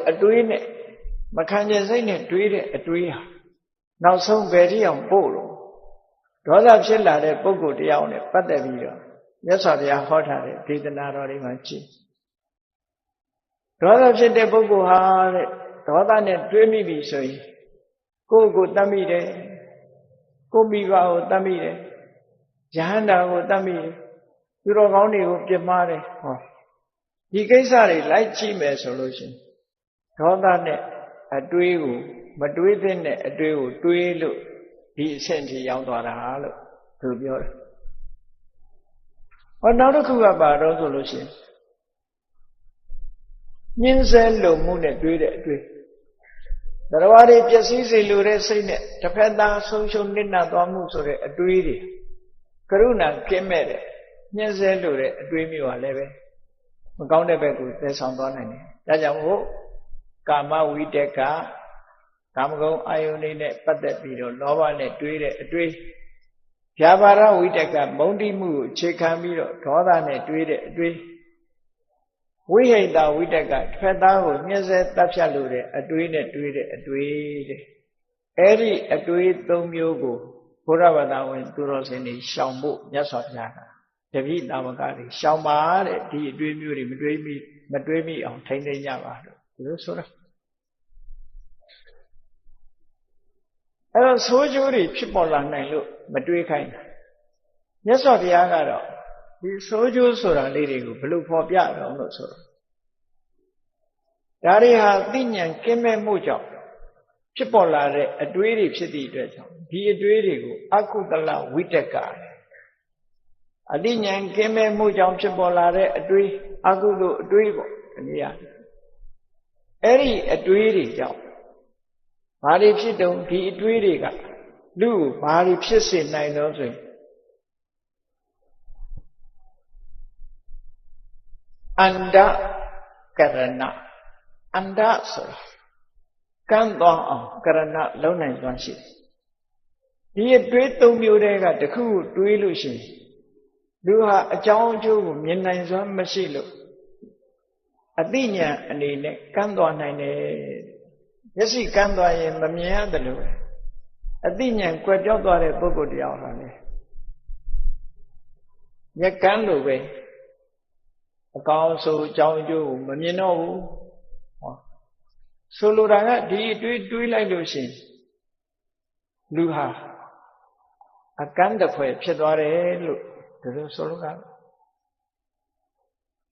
အတွေးနဲ့မခံကျင်စိတ်နဲ့တွေးတဲ့အတွေးဟာနောက်ဆုံးဘယ်ထိအောင်ပို့လို့ဒေါသဖြစ်လာတဲ့ပုဂ္ဂိုလ်တရားနဲ့ပတ်သက်ပြီးတော့မြတ်စွာဘုရားဟောထားတဲ့ဒေသနာတော်တွေမှာကြည့်ဒေါသဖြစ်တဲ့ပုဂ္ဂိုလ်ဟာတဲ့ဒေါသနဲ့တွေးမိပြီဆိုရင်ကိုယ့်ကိုတတ်မိတယ်ကိုယ့်မိဘကိုတတ်မိတယ်ယဟန္တာကိုတတ်မိတယ်သူတော်ကောင်းတွေကိုပြစ်မှားတယ်ဟောဒီကိစ္စတွေလိုက်ကြည့်မယ်ဆိုလို့ရှိရင်ဒေါသနဲ့အတွေးကိုမတွေးတဲ့အတွေးကိုတွေးလို့ဒီအဆင့်ထိရောက်သွားတာလို့သူပြောတယ်ဟောနောက်တစ်ခုကပါတော့ဆိုလို့ရှိရင်ညှင်းဆဲလုံမှုနဲ့တွေးတဲ့အတွေးတရားတွေပျက်စီးစေလိုတဲ့စိတ်နဲ့တစ်ဖက်သားဆုံးရှုံးနစ်နာသွားမှုဆိုတဲ့အတွေးတွေကရုဏာကင်းမဲ့တဲ့ညှင်းဆဲလိုတဲ့အတွေးမျိုးဟာလည်းပဲမကောင်းတဲ့ဘက်ကိုသယ်ဆောင်သွားနိုင်တယ်။ဒါကြောင့်မို့ကာမဝိတက္ခကာမဂုဏ်အာယုန်တွေနဲ့ပတ်သက်ပြီးတော့လောဘနဲ့တွေးတဲ့အတွေးဗျာပါဒဝိတက္ခမုန်းတိမှုကိုအခြေခံပြီးတော့ဒေါသနဲ့တွေးတဲ့အတွေးဝိဟိတဝိတက္ခတစ်ဖက်သားကိုညှင်းဆဲတပ်ဖြတ်လိုတဲ့အတွေးနဲ့တွေးတဲ့အတွေးတဲ့အဲ့ဒီအတွေး၃မျိုးကိုဘုရားဘာသာဝင်သူတော်စင်တွေရှောင်ဖို့မြတ်စွာဘုရားကတပိသာဝကတွေရှောင်ပါတဲ့ဒီအတွေးမျိုးတွေမတွေးမိအောင်ထိန်းသိမ်းကြပါလို့ဒီလိုဆိုတာအဲ့တော့ဆိုးကျိုးတွေဖြစ်ပေါ်လာနိုင်လို့မတွေးခိုင်းတာမြတ်စွာဘုရားကတော့ဒီဆိုးကျိုးဆိုတာလေးတွေကိုဘယ်လိုဖော်ပြတော့လို့ဆိုတော့ဒါတွေဟာသိဉာဏ်ကင်းမဲ့မှုကြောင့်ဖြစ်ပေါ်လာတဲ့အတွေးတွေဖြစ်သည့်အတွက်ကြောင့်ဒီအတွေးတွေကိုအကုသလဝိတက္ခအသိဉာဏ်ကင်းမဲ့မှုကြောင့်ဖြစ်ပေါ်လာတဲ့အတွေးအကုသိုလ်အတွေးပေါ့ဒီနေရာအဲ့ဒီအတွေးတွေကြောင့်ဘာတွေဖြစ်တုံးဒီအတွေးတွေကလူ့ကိုဘာတွေဖြစ်စေနိုင်တော့ဆိုရင်အန္တကရဏအန္တဆိုတာကမ်းသွားအောင်ကရဏလုံးနိုင်စွမ်းရှိတယ်ဒီအတွေး၃မျိုးတည်းကတခုခုတွေးလို့ရှိရင်လူဟာအကြောင်းအကျိုးကိုမြင်နိုင်စွမ်းမရှိလို့အသိဉာဏ်အနေနဲ့ကမ်းသွားနိုင်တယ်မျက်စိကမ်းသွားရင်မမြင်ရတယ်လို့အသိဉာဏ်ကွယ်ပြောက်သွားတဲ့ပုဂ္ဂိုလ်တရားဟာလေမျက်ကမ်းလိုပဲအကောင်းဆိုအကြောင်းအကျိုးကိုမမြင်တော့ဘူးဟောဆိုလိုတာကဒီအတွေးတွေးလိုက်လို့ရှိရင်လူဟာအကန့်တဖွဲဖြစ်သွားတယ်လို့ဒီလိုဆိုလိုက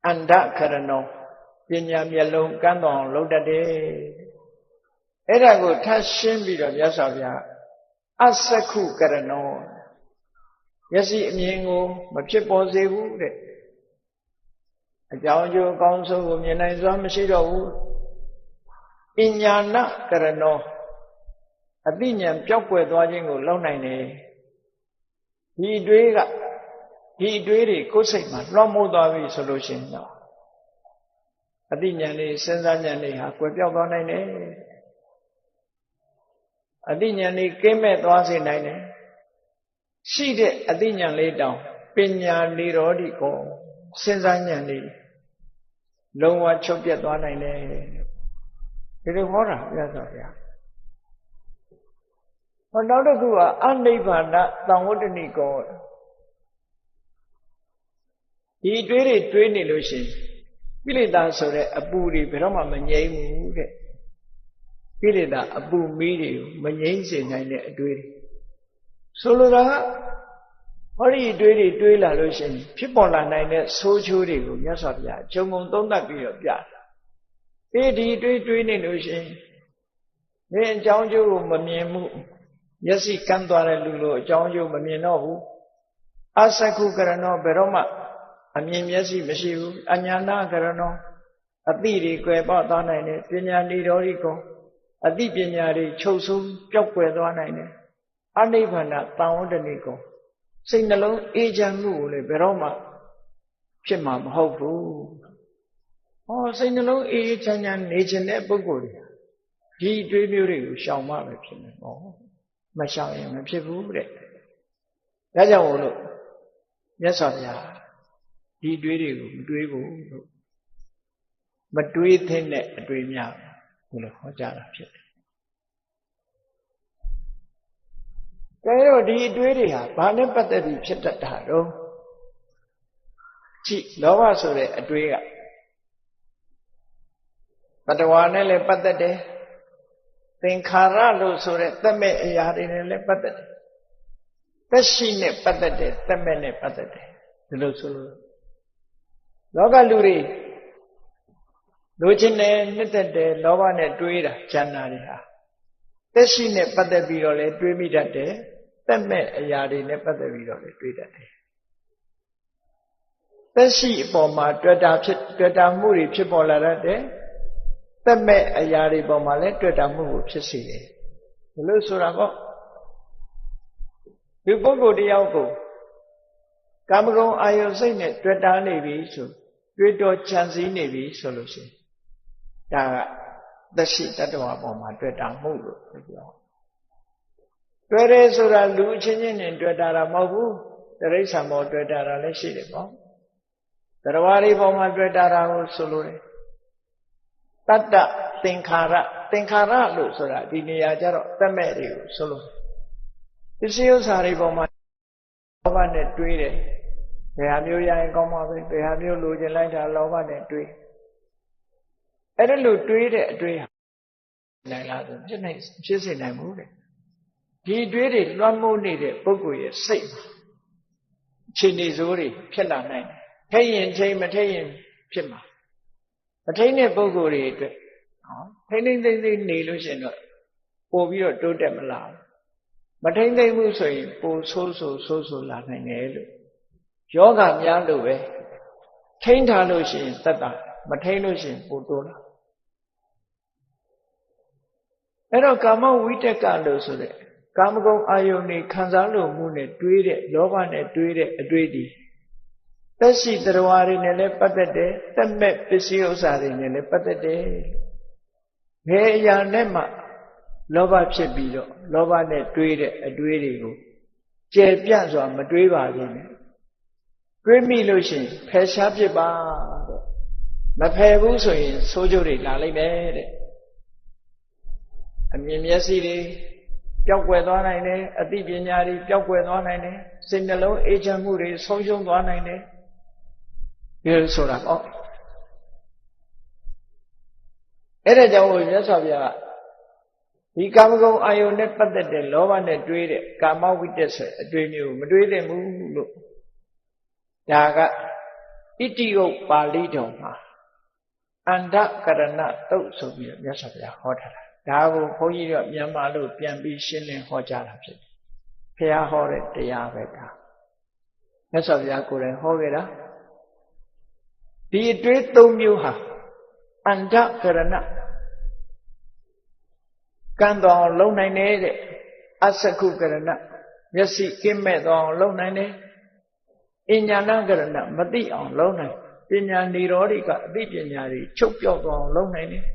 အန္တခရဏောပညာမျက်လုံးကမ်းတော်အောင်လုပ်တတ်တယ်အဲ့ဒါကိုထပ်ရှင်းပြီးတော့မြတ်စွာဘုရားအစက္ခုကရဏောမျက်စိအမြင်ကိုမဖြစ်ပေါ်စေဘူးတဲ့အကြောင်းအကျိုးအကောင်းဆုံးကိုမြင်နိုင်စွမ်းမရှိတော့ဘူးပညာနာကရဏောအသိဉာဏ်ပျောက်ကွယ်သွားခြင်းကိုလုပ်နိုင်တယ်ဒီအတွေးတွေကိုယ်စိတ်မှာလွှမ်းမိုးသွားပြီဆိုလို့ရှိရင်တော့အသိဉာဏ်လေးစဉ်းစားဉာဏ်လေးဟာကွယ်ပြောက်သွားနိုင်တယ်အသိဉာဏ်လေးကင်းမဲ့သွားစေနိုင်တယ်ရှိတဲ့အသိဉာဏ်လေးတောင်ပညာနိရောဓိကောစဉ်းစားဉာဏ်လေးလုံးဝချုပ်ပြတ်သွားနိုင်တယ်ဒီလိုဟောတာမြတ်စွာဘုရားဟောနောက်တစ်ခုကအနိဗ္ဗာန်သံဝတ္တနိကောဒီတွေးတွေးနေလို့ရှိရင်ကိလေသာဆိုတဲ့အပူတွေဘယ်တော့မှမငြိမ်းဘူးတဲ့ကိလေသာအပူမီးတွေကိုမငြိမ်းစေနိုင်တဲ့အတွေးတွေဆိုလိုတာကဟောဒီအတွေးတွေးလာလို့ရှိရင်ဖြစ်ပေါ်လာနိုင်တဲ့ဆိုးချိုးတွေကိုမြတ်စွာဘုရားဂျုံငုံသုံးသပ်ပြီးတော့ပြတယ်ဒီတွေးနေလို့ရှိရင်မင်းအကြောင်းကျိုးကိုမမြင်မှုမျက်စိကန်းသွားတဲ့လူလိုအကြောင်းကျိုးမမြင်တော့ဘူးအစက္ခုကရဏောဘယ်တော့မှအမြင်မျက်စိမရှိဘူးအညာနာကရဏောအသိတွေကွယ်ပေါက်သွားနိုင်တယ်ပညာနိရောဓိကောအသိပညာတွေချုပ်ဆုံးပျောက်ကွယ်သွားနိုင်တယ်အနိဗ္ဗာန်သံဝတ္တနိကောစိတ်နှလုံးအေးချမ်းမှုကိုလည်းဘယ်တော့မှဖြစ်မှာမဟုတ်ဘူးဟောစိတ်နှလုံးအေးချမ်းချမ်းနေခြင်းတဲ့ပုဂ္ဂိုလ်တွေဒီတွေးမျိုးတွေကိုရှောင်မှပဲဖြစ်မယ်ပေါ့မရှောင်ရင်မဖြစ်ဘူးတဲ့ဒါကြောင့်မို့လို့မြတ်စွာဘုရားဒီတွေးတွေကိုမတွေးဘူးလို့မတွေးသင့်တဲ့အတွေးများ ဒီလိုဟောကြားတာဖြစ်တယ်။ဒါတော့ဒီအတွေးတွေဟာဘာနဲ့ပတ်သက်ပြီးဖြစ်တတ်တာတော့ကြည့်လောဘဆိုတဲ့အတွေးကတတဝါနဲ့လည်းပတ်သက်တယ်သင်္ခါရလို့ဆိုတဲ့သက်မဲ့အရာတွေနဲ့လည်းပတ်သက်တယ်သက်ရှိနဲ့ပတ်သက်တယ်သက်မဲ့နဲ့ပတ်သက်တယ်ဒီလိုဆိုလို့လောကလူတွေလိုချင်တယ်နှစ်သက်တယ်လောဘနဲ့တွေးတာဉာဏ်နာတွေဟာသက်ရှိနဲ့ပတ်သက်ပြီးတော့လည်းတွေးမိတတ်တယ်သက်မဲ့အရာတွေနဲ့ပတ်သက်ပြီးတော့လည်းတွေးတတ်တယ်သက်ရှိအပေါ်မှာတွေ့တာမှုတွေဖြစ်ပေါ်လာတတ်တယ်သက်မဲ့အရာတွေပေါ်မှာလည်းတွေ့တာမှုကိုဖြစ်စေတယ်ဘယ်လိုဆိုတာပေါ့ဒီပုဂ္ဂိုလ်တယောက်ကိုကာမဂုဏ်အာယုစိတ်နဲ့တွေ့တာနေပြီဆိုတွေးတော်ကြံစည်နေပြီဆိုလို့ရှိရင်ဒါကသက်ရှိတတ္တဝါပေါ်မှာတွေ့တာမှုလို့ပြောတွေ့တယ်ဆိုတာလူအချင်းချင်းနဲ့တွေ့တာမဟုတ်ဘူးတိရစ္ဆာန်ပေါ်တွေ့တာလည်းရှိတယ်ပေါ့တရားတွေပေါ်မှာတွေ့တာကိုဆိုလိုတယ်တတ္တသင်္ခါရလို့ဆိုတာဒီနေရာကျတော့သက်မဲ့တွေကိုဆိုလို့ပစ္စည်းဥစ္စာတွေပေါ်မှာလောဘနဲ့တွေးတယ်ဘယ်ဟာမျိုးရရင်ကောင်းမှာပဲဘယ်ဟာမျိုးလိုချင်လိုက်တာလောဘနဲ့တွေးအဲ့ဒါလို့တွေးတဲ့အတွေးဟာနိုင်လားဆိုဖြစ်စေနိုင်ဘူးတဲ့ဒီတွေးတွေလွှမ်းမိုးနေတဲ့ပုဂ္ဂိုလ်ရဲ့စိတ်မှာခြေနေစိုးတွေဖြစ်လာနိုင်တယ်ထိရင်ချိန်မထိရင်ဖြစ်မှာမထိန်တဲ့ပုဂ္ဂိုလ်တွေအတွက်ထိန်သိမ့်နေလို့ရှိရင်တော့ပို့ပြီးတော့တိုးတက်မလာဘူးမထိန်သိမ့်ဘူးဆိုရင်ပိုဆိုးလာနိုင်တယ်လို့ယောဂများလို့ပဲထိန်ထားလို့ရှိရင်သက်သာမထိန်လို့ရှိရင်ပိုတိုးလာအဲ့တော့ကာမဝိတကလို့ဆိုတဲ့ကာမဂုဏ်အာယုန်တွေခံစားလို့မှုနဲ့တွေးတဲ့လောဘနဲ့တွေးတဲ့အတွေးတွေသက်ရှိတရားတွေနဲ့လည်းပတ်သက်တယ်သက်မဲ့ပစ္စည်းဥစ္စာတွေနဲ့လည်းပတ်သက်တယ်ဘယ်အရာနဲ့မှလောဘဖြစ်ပြီးတော့လောဘနဲ့တွေးတဲ့အတွေးတွေကိုကျယ်ပြန့်စွာမတွေးပါဘူးနဲ့တွေးမိလို့ရှိရင်ဖယ်ရှားပြစ်ပါတဲ့မဖယ်ဘူးဆိုရင်ဆိုးကျိုးတွေလာလိမ့်မယ်တဲ့အမြင်မျက်စိတွေပျောက်ကွယ်သွားနိုင်တယ်အသိပညာတွေပျောက်ကွယ်သွားနိုင်တယ်စိတ်နှလုံးအေးချမ်းမှုတွေဆုံးရှုံးသွားနိုင်တယ်ဒီလိုဆိုတာပေါ့အဲ့ဒါကြောင့်မြတ်စွာဘုရားဒီကာမဂုဏ်အာယုန်နဲ့ပတ်သက်တဲ့လောဘနဲ့တွေးတဲ့ကာမဝိတ္တဆိုအတွေးမျိုးမတွေးသင့်ဘူးလို့ဒါကဣတိယပါဠိတော်မှာအန္တကရဏတုတ်ဆိုပြီးမြတ်စွာဘုရားဟောထားတာဒါကိုဘုန်းကြီးတို့မြန်မာလို့ပြန်ပြီးရှင်းလင်းဟောကြားတာဖြစ်တယ်ဘုရားဟောတဲ့တရားပဲဒါမြတ်စွာဘုရားကိုယ်တိုင်ဟောခဲ့တာဒီအတွေး၃မျိုးဟာအန္တကရဏကံတော်အောင်လုံနိုင်တယ်တဲ့အစကုကရဏမျက်စိကင်းမဲ့တော်အောင်လုံနိုင်တယ်အညာဏကရဏမသိအောင်လုံနိုင်ပညာនិရောဓိကအသိပညာတွေချုပ်ပြောက်တော်အောင်လုံနိုင်တယ်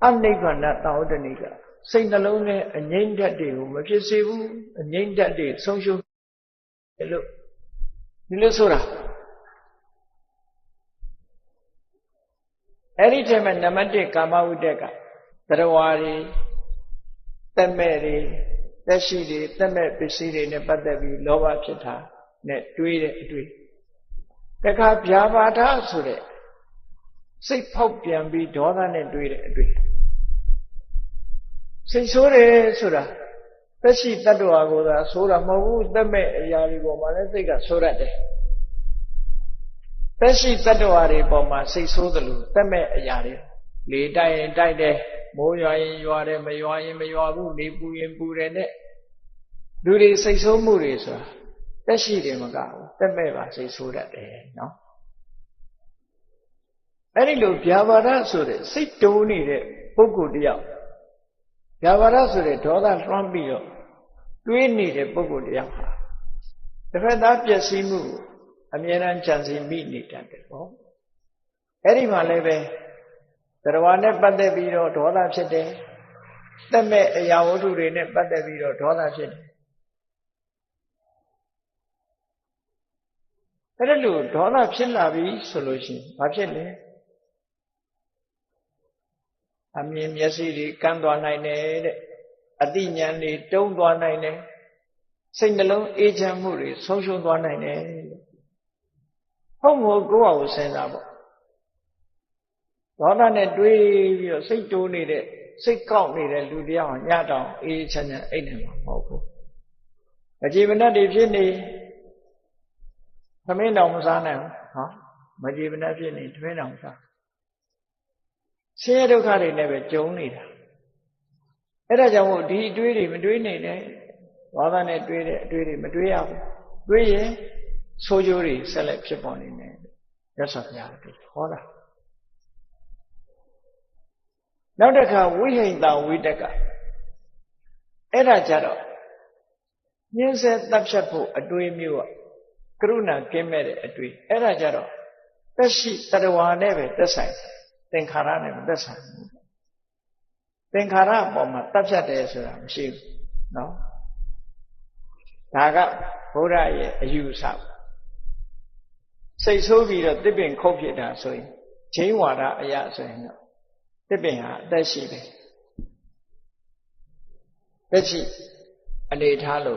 အနိဗ္ဗာန်တောဝတ္တနိကစိတ်နှလုံးနဲ့အငြိမ့်ဓာတ်တွေကိုမဖြစ်စေဘူးအငြိမ့်ဓာတ်တွေဆုံးရှုံးတယ်လို့ဒီလိုဆိုတာအဲ့ဒီထဲမှာနံပါတ်1ကာမဝိတ္တကတရားဝါတွေသက်မဲ့တွေသက်ရှိတွေသက်မဲ့ပစ္စည်းတွေနဲ့ပတ်သက်ပြီးလောဘဖြစ်တာနဲ့တွေးတဲ့အတွေ့တခါဗျာပါဒဆိုတဲ့စိတ်ဖောက်ပြန်ပြီးဒေါသနဲ့တွေးတဲ့အတွေ့စိတ်ဆိုးတယ်ဆိုတာသက်ရှိတ attva ကိုသာဆိုးတာမဟုတ်ဘူးသက်မဲ့အရာတွေပေါ်မှာလည်းစိတ်ကဆိုးရတယ်သက်ရှိတ attva တွေပေါ်မှာစိတ်ဆိုးတယ်လို့သက်မဲ့အရာတွေလေတိုက်ရင်တိုက်တယ်မိုးရွာရင်ရွာတယ်မရွာရင်မရွာဘူးနေပူရင်ပူတယ်နဲ့လူတွေစိတ်ဆိုးမှုတွေဆိုတာသက်ရှိတယ်မကဘူးသက်မဲ့ပါစိတ်ဆိုးတတ်တယ်နော်အဲ့ဒီလိုဗျာပါဒဆိုတဲ့စိတ်တိုးနေတဲ့ပုဂ္ဂိုလ်တယောက်ဗျာပါဒဆိုတဲ့ဒေါသလွှမ်းပြီးတော့တွေးနေတဲ့ပုဂ္ဂိုလ်တယောက်ဟာတစ်ဖက်သားပျက်စီးမှုအမြဲတမ်းကြံစည်မိနေတတ်တယ်ပေါ့အဲ့ဒီမှာလည်းပဲတရားနဲ့ပတ်သက်ပြီးတော့ဒေါသဖြစ်တယ်သက်မဲ့အရာဝတ္ထုတွေနဲ့ပတ်သက်ပြီးတော့ဒေါသဖြစ်တယ်အဲ့ဒါလို့ဒေါသဖြစ်လာပြီဆိုလို့ရှိရင်ဘာဖြစ်လဲ အမြင်မျက်စိတွေကန်းသွားနိုင်တယ်တဲ့အသိဉာဏ်တွေတုံးသွားနိုင်တယ်စိတ်နှလုံးအေးချမ်းမှုတွေဆုံးရှုံးသွားနိုင်တယ်ဟုတ်မဟုတ်ကိုယ့်ဟာကိုစဉ်းစားပေါ့ဒေါသနဲ့တွေးပြီးတော့စိတ်တိုးနေတဲ့စိတ်ကောက်နေတဲ့လူတယောက်ညတောင်အေးချမ်းချမ်းအိတ်နေမှာမဟုတ်ဘူးမကြည်မနှက်တွေဖြစ်နေသမင်းတော်မစားနိုင်ဘူးဟောမကြည်မနှက်ဖြစ်နေသမင်းတော်မစားဆင်းရဲဒုက္ခတွေနဲ့ပဲကြုံနေတာအဲ့ဒါကြောင့်မို့ဒီအတွေးတွေမတွေးနေနဲ့ဒေါသနဲ့တွေးတဲ့အတွေးတွေမတွေးရဘူးတွေးရင်ဆိုးကျိုးတွေဆက်လက်ဖြစ်ပေါ်နေတယ်ရသော်ဘုရားဟောတာနောက်တစ်ခါဝိဟိတဝိတကအဲ့ဒါကြတော့ညှင်းဆဲတပ်ဖြတ်ဖို့အတွေးမျိုးကရုဏာကင်းမဲ့တဲ့အတွေးအဲ့ဒါကြတော့သက်ရှိတတဝါနဲ့ပဲသက်ဆိုင်သင်္ခါရနဲ့မသက်ဆိုင်ဘူးသင်္ခါရအပေါ်မှာတပ်ဖြတ်တယ်ဆိုတာမရှိဘူးနော်ဒါကဘုရားရဲ့အယူဆစိတ်ဆိုးပြီးတော့တစ်ပင်ခုတ်ဖြစ်တာဆိုရင်ဂျိန်းဝါဒအရာဆိုရင်တော့တစ်ပင်ဟာအသက်ရှိတယ်သက်ရှိအနေထားလို့